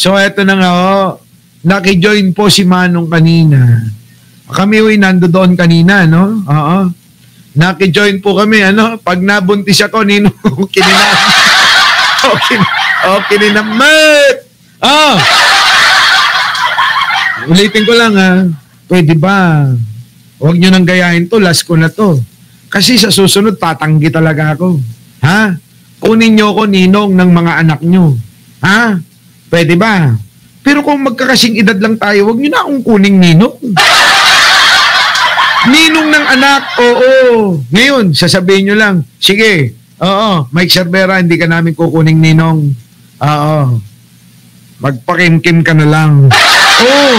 So, eto na nga, naki-join po si Manong kanina. Kami nandoon kanina, no? Oo. Naki-join po kami, pag nabuntis ako, Ninong, kininam. Kininamat! Ulitin ko lang, pwede ba? Huwag nyo nang gayahin to, last ko na to. Kasi sa susunod, tatanggi talaga ako. Ha? Kunin nyo ko, Ninong, ng mga anak nyo. Ha? Pwede ba? Pero kung magkakasing edad lang tayo, huwag nyo na akong kuning Ninong. Ninong ng anak, oo. Ngayon, sasabihin nyo lang, sige, oo, Mike Cervera, hindi ka namin kukuning Ninong. Oo. Magpakimkim ka na lang. Oo.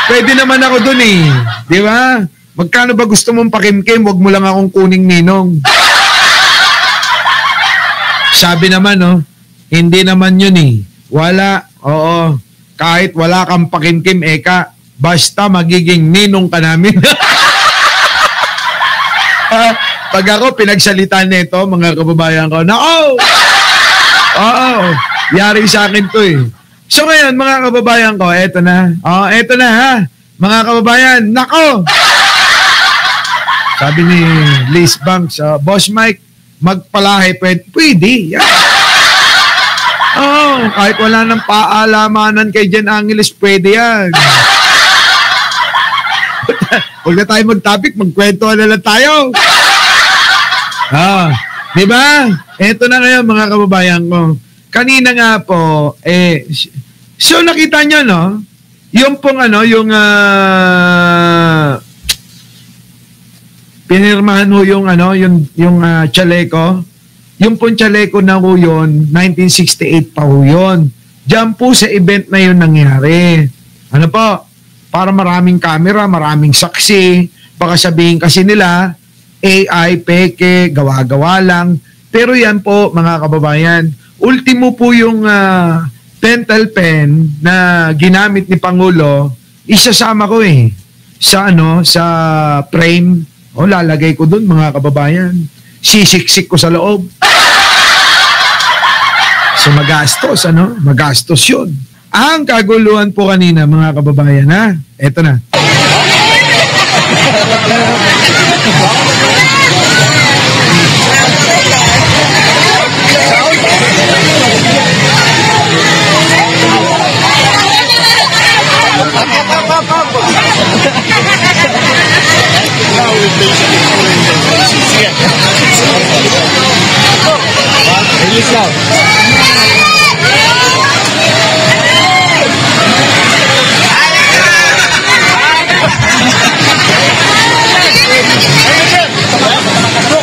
Pwede naman ako dun eh. Di ba? Magkano ba gusto mong pakimkim? Huwag mo lang akong kuning Ninong. Sabi naman, hindi naman yun eh. Wala, oo. Kahit wala kang pakimkim, eka, basta magiging Ninong ka namin. Pag ako pinagsalitan nito, mga kababayan ko, nako! Oo, yari sa akin to eh. So ngayon, mga kababayan ko, eto na. Eto na ha. Mga kababayan, nako! Sabi ni Liz Banks, Boss Mike, magpalahi, pwede. Yeah. Kahit wala nang paalamanan kay Jen Angeles, pwede yan. Huwag na tayo mag-topic, magkwentuhan na lang tayo. Di ba? Eto na ngayon, mga kababayan ko. Kanina nga po, so nakita nyo, no? Yung pong pinirmahan ho yung chaleco. Yung pong chaleco na ho yun, 1968 pa ho yun. Diyan po sa event na yun nangyari. Ano po? Para maraming camera, maraming saksi. Baka sabihin kasi nila, AI, peke, gawa-gawa lang. Pero yan po, mga kababayan, ultimo po yung pentel pen na ginamit ni Pangulo, isasama ko sa frame. Lalagay ko dun, mga kababayan. Sisiksik ko sa loob. So magastos, magastos yun. Ang kaguluhan po kanina, mga kababayan, ha? Eto na.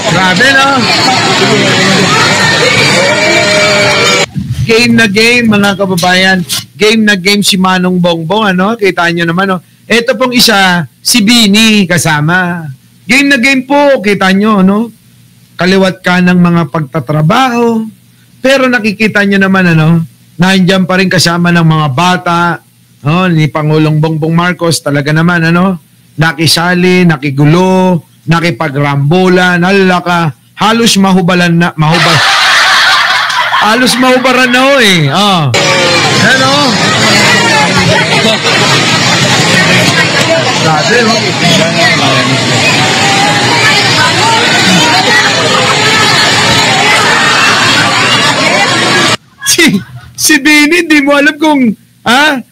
Grabe, no? Game na game, mga kababayan. Game na game si Manong Bongbong, Kita nyo naman, Ito pong isa, si Bini kasama. Game na game po, kita nyo, Kaliwat ka ng mga pagtatrabaho. Pero nakikita nyo naman, nandiyan pa rin kasama ng mga bata, ni Pangulong Bongbong Marcos, talaga naman, nakisali, nakigulo, nakipagrambola, nalaka, halos mahubaran na Grabe, Si Bini, hindi mo alam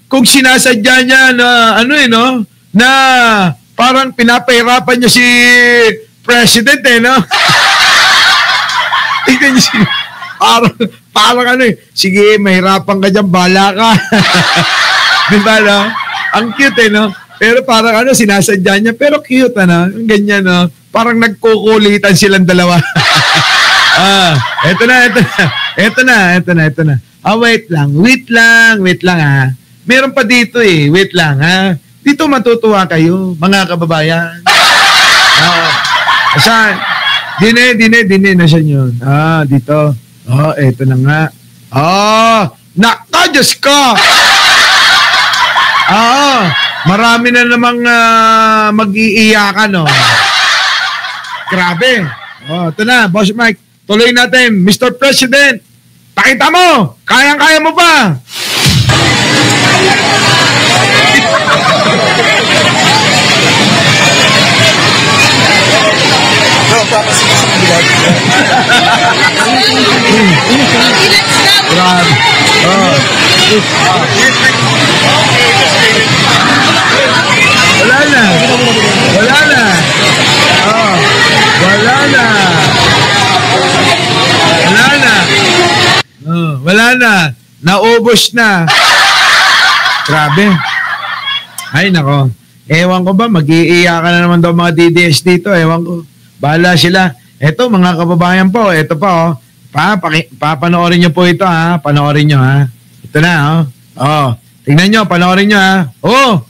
kung sinasadya niya na na parang pinapahirapan niya si President, Tingnan niyo parang sige, mahirapan ka dyan, bala ka. Diba, Ang cute, Pero parang sinasadya niya, pero cute, Ang ganyan, Parang nagkukulitan silang dalawa. Eto na. Wait lang, Meron pa dito, wait lang, Dito matutuwa kayo, mga kababayan. Saan? Dine, nasaan yun? Dito. Eto na nga. Naka, Diyos ko! Marami na namang mag-iiyakan, Grabe. Ito na, Boss Mike. Tuloy natin, Mr. President. Pakita mo! Kayang-kaya mo pa! Grabe. Wala na. Wala na. Wala na. Wala na. Wala na. Naubos na. Grabe. Ay, nako. Ewan ko ba, mag-iiyakan na naman daw mga DDS dito. Ewan ko. Bahala sila. Eto, mga kababayan po. Eto pa, oh. Papanoorin nyo po ito, ha. Panoorin nyo, ha. Ito na, oh. Oh. Tingnan nyo, panoorin nyo, ha. Oh!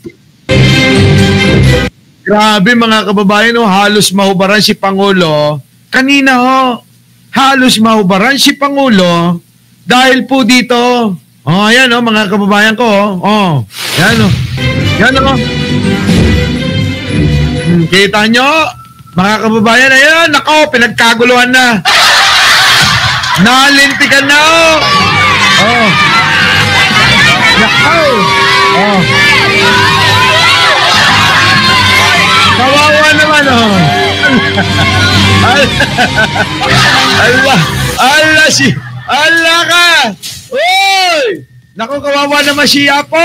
Grabe, mga kababayan, oh. Halos mahubaran si Pangulo. Kanina, oh. Halos mahubaran si Pangulo dahil po dito. Oh, ayan, oh, mga kababayan ko, oh. Oh. Yan, oh. Yan, oh. Kita nyo? Mga kababayan, ayan, nako, pinagkaguluhan na. Nalintikan na, oh. Oh. Nako. Oh. Kawawa naman, oh. Allah ka. Uy! Nako, kawawa naman si Apo.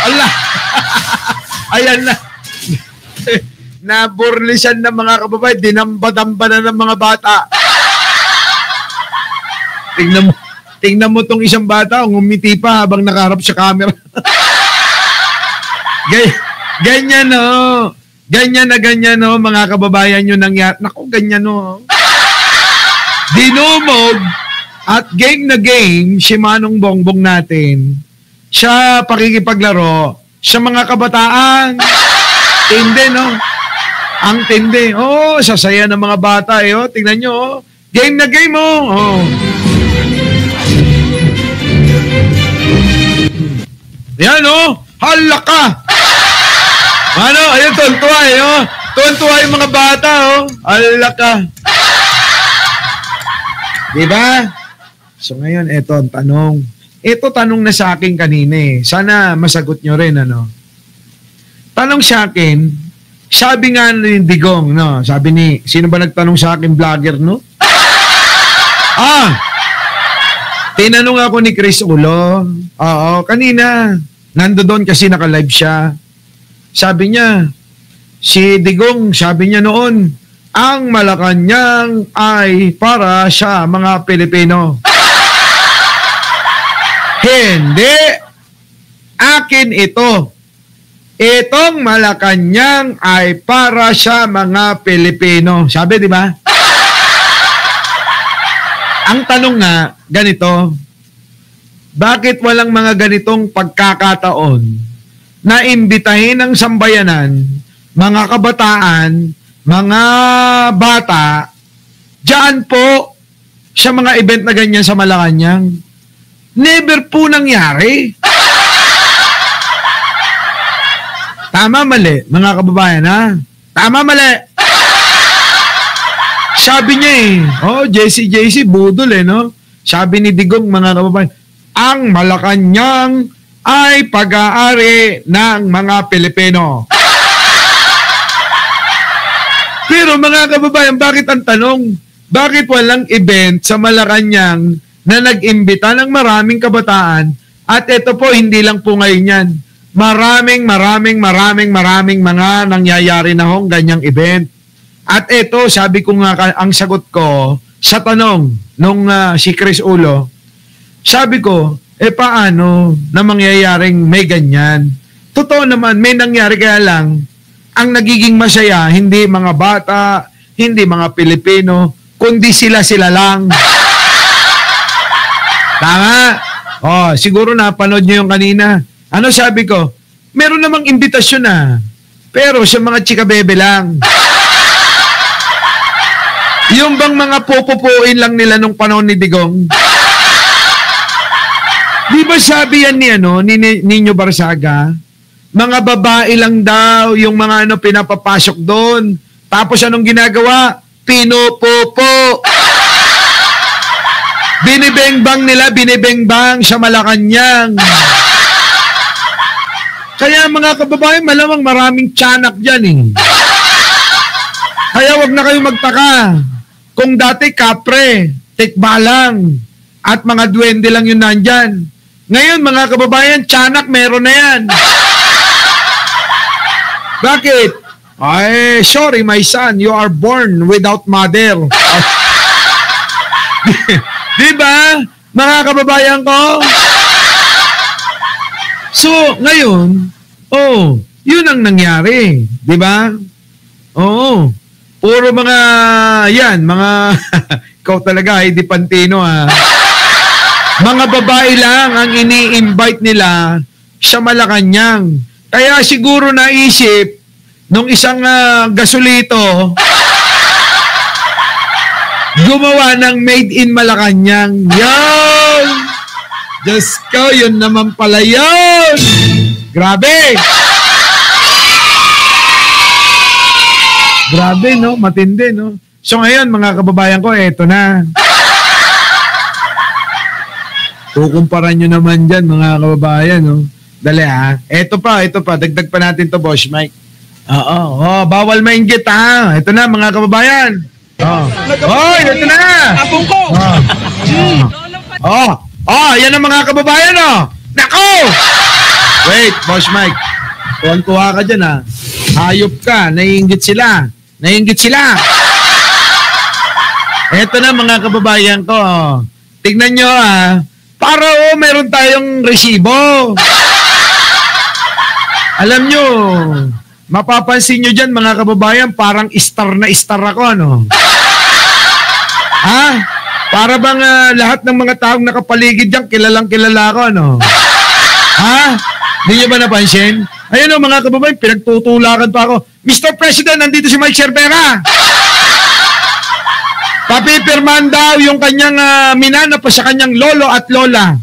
Allah. Ayan na. Naburlisan ng mga kababayan, dinamba-damba na ng mga bata. Tingnan mo tong isang bata, ngumiti pa habang nakaharap sa camera. Ganyan, no. Ganyan no, mga kababayan nyo nangyari. Naku, ganyan, no. Dinumog at game na game si Manong Bongbong natin. Siya pakikipaglaro sa mga kabataan. Tindi, no. Ang tindi. Oh, sasaya ng mga bata, eh. Oh. Tingnan nyo, oh. Game na game, oh. Oh. Yan, oh. Hala ka. Ano? Ayun, tuntua, eh, oh. Tuntua yung mga bata, oh. Hala ka. Diba? So, ngayon, eto ang tanong. Ito tanong na sa akin kanina, eh. Sana masagot nyo rin, ano. Tanong sa akin, sabi nga ni Digong, no? Sabi ni, sino ba nagtanong sa akin, vlogger, no? Tinanong ako ni Chris Ulo. Oo, kanina. Nando doon kasi naka-live siya. Sabi niya, si Digong, sabi niya noon, ang Malacanang ay para sa mga Pilipino. Hindi. Akin ito. Itong Malacanang ay para sa mga Pilipino. Sabi, di ba? Ang tanong nga, ganito, bakit walang mga ganitong pagkakataon na imbitahin ng sambayanan, mga kabataan, mga bata, dyan po sa mga event na ganyan sa Malacanang? Never po nangyari. Tama, mali, mga kababayan, ha? Tama, mali. Sabi niya, eh, oh, JC, budol, eh, no? Sabi ni Digong, mga kababayan, ang Malacanang ay pag-aari ng mga Pilipino. Pero, mga kababayan, bakit ang tanong? Bakit walang event sa Malacanang na nag-imbita ng maraming kabataan? At ito po, hindi lang po ngayon yan. Maraming mga nangyayari na hong ganyang event. At ito, sabi ko nga, ang sagot ko sa tanong nung si Chris Ulo, sabi ko, paano na mangyayaring may ganyan? Totoo naman, may nangyari, kaya lang, ang nagiging masaya, hindi mga bata, hindi mga Pilipino, kundi sila lang. Tama? Oh, siguro napanood nyo yung kanina. Ano sabi ko? Meron namang imbitasyon na. Pero sa mga chika-bebe lang. Yung bang mga pupupuin lang nila nung panahon ni Digong? Di ba sabi yan ni Nino Barsaga? Mga babae lang daw yung mga pinapapasok doon. Tapos anong ginagawa? Pinupupo. Binibengbang nila, sa Malacanang. Kaya mga kababayan, malamang maraming tiyanak dyan eh. Kaya wag na kayo magtaka. Kung dati kapre, tikbalang, at mga duwende lang yun nandyan. Ngayon mga kababayan, tiyanak meron na yan. Bakit? Ay, sorry my son, you are born without mother. Di ba? Mga kababayan ko? So, ngayon, yun ang nangyari. Di ba? Oo. Puro mga, yan, mga, ikaw talaga, Heidi Pantino, ha? Mga babae lang ang ini-invite nila sa Malacanang. Kaya siguro naisip, nung isang gasolito, gumawa ng made in Malacanang. Yan! Diyos ko, yun naman pala yun! Grabe! Grabe, no? Matindi, no? So ngayon, mga kababayan ko, eto na. Kukumparan nyo naman dyan, mga kababayan, no? Dali, ha? Eto pa. Dagdag pa natin to, Boss Mike. Oo. Bawal mainggit, ha? Eto na, mga kababayan. Eto na! Abong ko! Yan ang mga kababayan, Nako! Wait, Boss Mike. Tuwan-tuwa ka dyan, ha? Hayop ka. Naiinggit sila. Eto na, mga kababayan ko. Tignan nyo, para meron tayong resibo. Alam nyo, mapapansin nyo dyan, mga kababayan, parang star na star ako, Ha? Para bang lahat ng mga taong nakapaligid dyan, kilalang kilala ako, Ha? Hindi nyo ba napansin? Ayun mga kababayan, pinagtutulakan pa ako. Mr. President, nandito si Mike Cervera. Papipirman daw yung kanyang minana pa sa kanyang lolo at lola.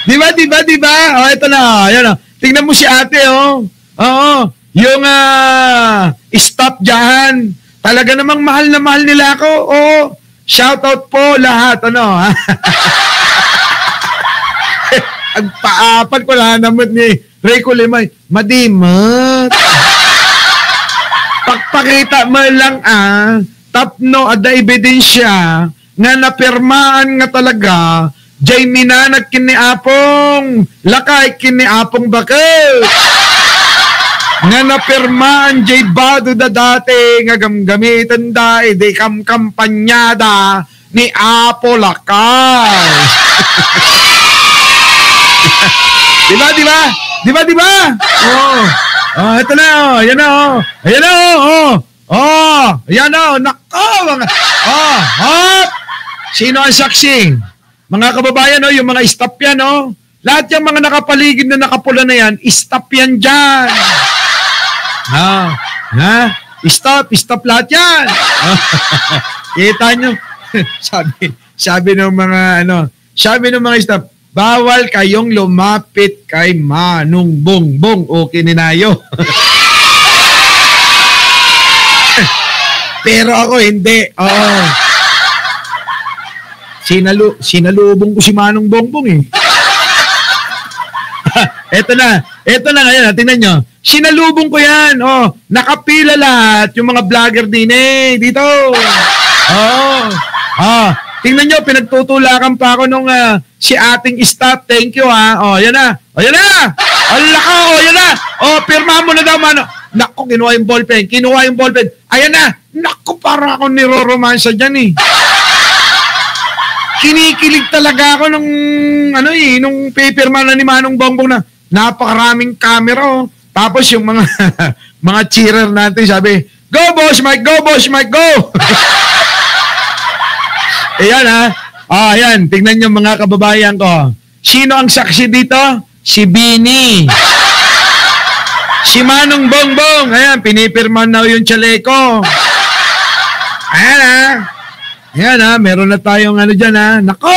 Diba? Ito na. Ayan, tingnan mo si ate, Oo. Yung stop dyan. Talaga namang mahal na mahal nila ako. Oo. Shout out po lahat. Ang paapat ko na naman ni Rico Limay. Madimat. Pagpakita mo lang tapno at ebidensya nga napirmaan nga talaga jay minanag kiniapong lakay kiniapong bakit nga napirmaan jay bado da dati nga gamgamitan da di kampanyada ni Apo Lakay. Diba? Ito na, ayan na, nako, sino ang saksi? Mga kababayan, yung mga stop yan, lahat yung mga nakapaligid na nakapula na yan, stop yan dyan. Stop lahat yan. Kita nyo, sabi ng mga, stop, bawal kayong lumapit kay Manong Bongbong o Kininayo. Pero ako hindi. Sinalubong ko si Manong Bongbong Eto na ngayon, tingnan nyo. Sinalubong ko yan. Nakapila lahat yung mga vlogger din dito. Tingnan nyo, pinagtutulakan pa ako nung si ating staff. Thank you, yan na. Yan na. Pirma mo na daw, mano. Naku, kinuha yung ballpen. Ayan na. Naku, para ako niroromansa dyan, Kinikilig talaga ako nung, nung pipirma na ni Manong Bongbong na napakaraming camera, Tapos yung mga mga cheerer natin sabi, "Go Boss Mike, go Boss Mike, go!" Ayan ayan, tingnan nyo mga kababayan ko. Sino ang saksi dito? Si Bini. Si Manong Bongbong. Ayan, pinipirman na yung chaleco. Ayan Ayan meron na tayong dyan Nako!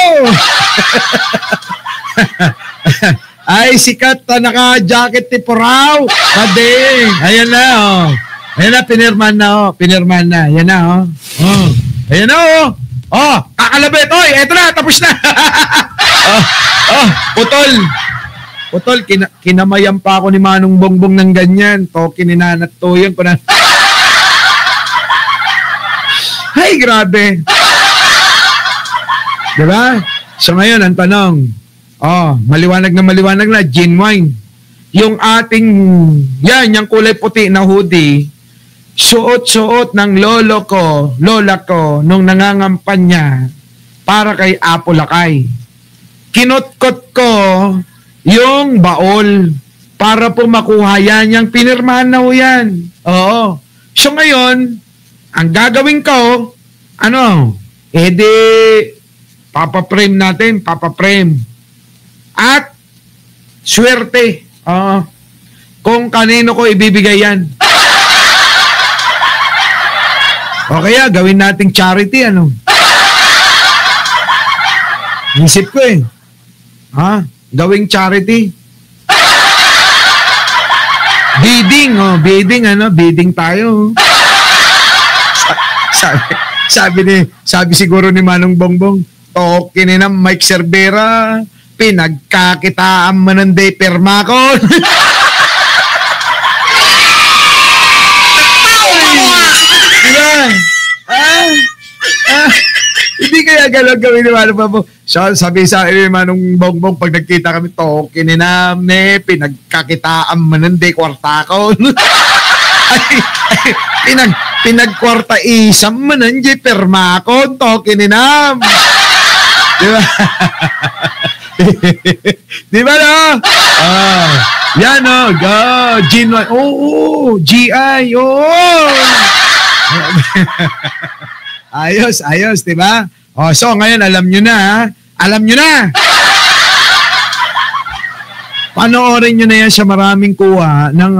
Ay, sikat naka-jacket ni Poraw. Pading. Ayan na Ayan na, pinirman na. Ayan na Ayan na kakalabit. Oy, eto na, tapos na. Putol. Putol, kinamayan pa ako ni Manong Bongbong ng ganyan. Toki ni Nanat Toyan ko na. Ay, grabe. Diba? So ngayon, ang tanong, maliwanag na, genuine. Yung ating, yung kulay puti na hoodie, suot-suot ng lola ko, nung nangangampanya para kay Apo Lakay. Kinutkot ko yung baol para po makuha yan, yung pinirmahan na ho yan. Oo. So ngayon, ang gagawin ko, papaprame natin, At, swerte. Kung kanino ko ibibigay yan. O kaya, gawin nating charity, Isip ko gawing charity. Bidding tayo. Sabi siguro ni Manong Bongbong, tokin na Mike Cervera, pinagkakitaan mo ng day permakon. Diba? Hindi kaya gano'n gawin ni Manong Bongbong. Sabi sa akin ni Manong Bongbong, pag nagkita kami, tokin na pinagkakitaan mo ng day kwartakon. Pinagkwarta isang manan di permakon, tokin ni Nam. Diba? Diba no? Yan go. Genuine. GI. Ayos, diba? So ngayon, alam nyo na. Panoorin nyo na yan sa maraming kuha ng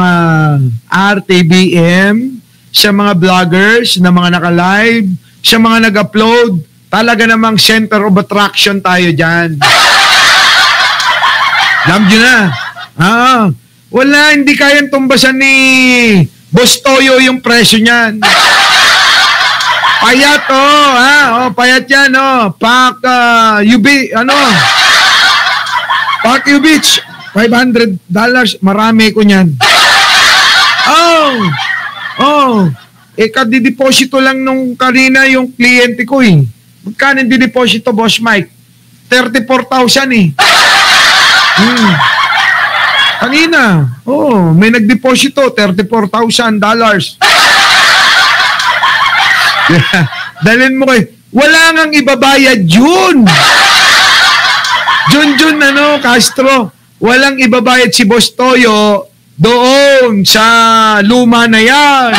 RTBM, sa mga vloggers na mga naka-live, sa mga nag-upload. Talaga namang center of attraction tayo dyan. Alam nyo na. Wala, hindi kayang tumbasan ni Boss Toyo yung presyo niyan. Payat, payat yan, Pak Beach, $500, marami ko niyan. Kadideposito lang nung kanina yung kliyente ko Magkano yung dideposito, Boss Mike? 34,000 Kanina, may nagdeposito, $34,000. Dalhin mo wala ngang ibabayad Jun Castro. Walang ibabayad si Boss Toyo doon sa luma na yan.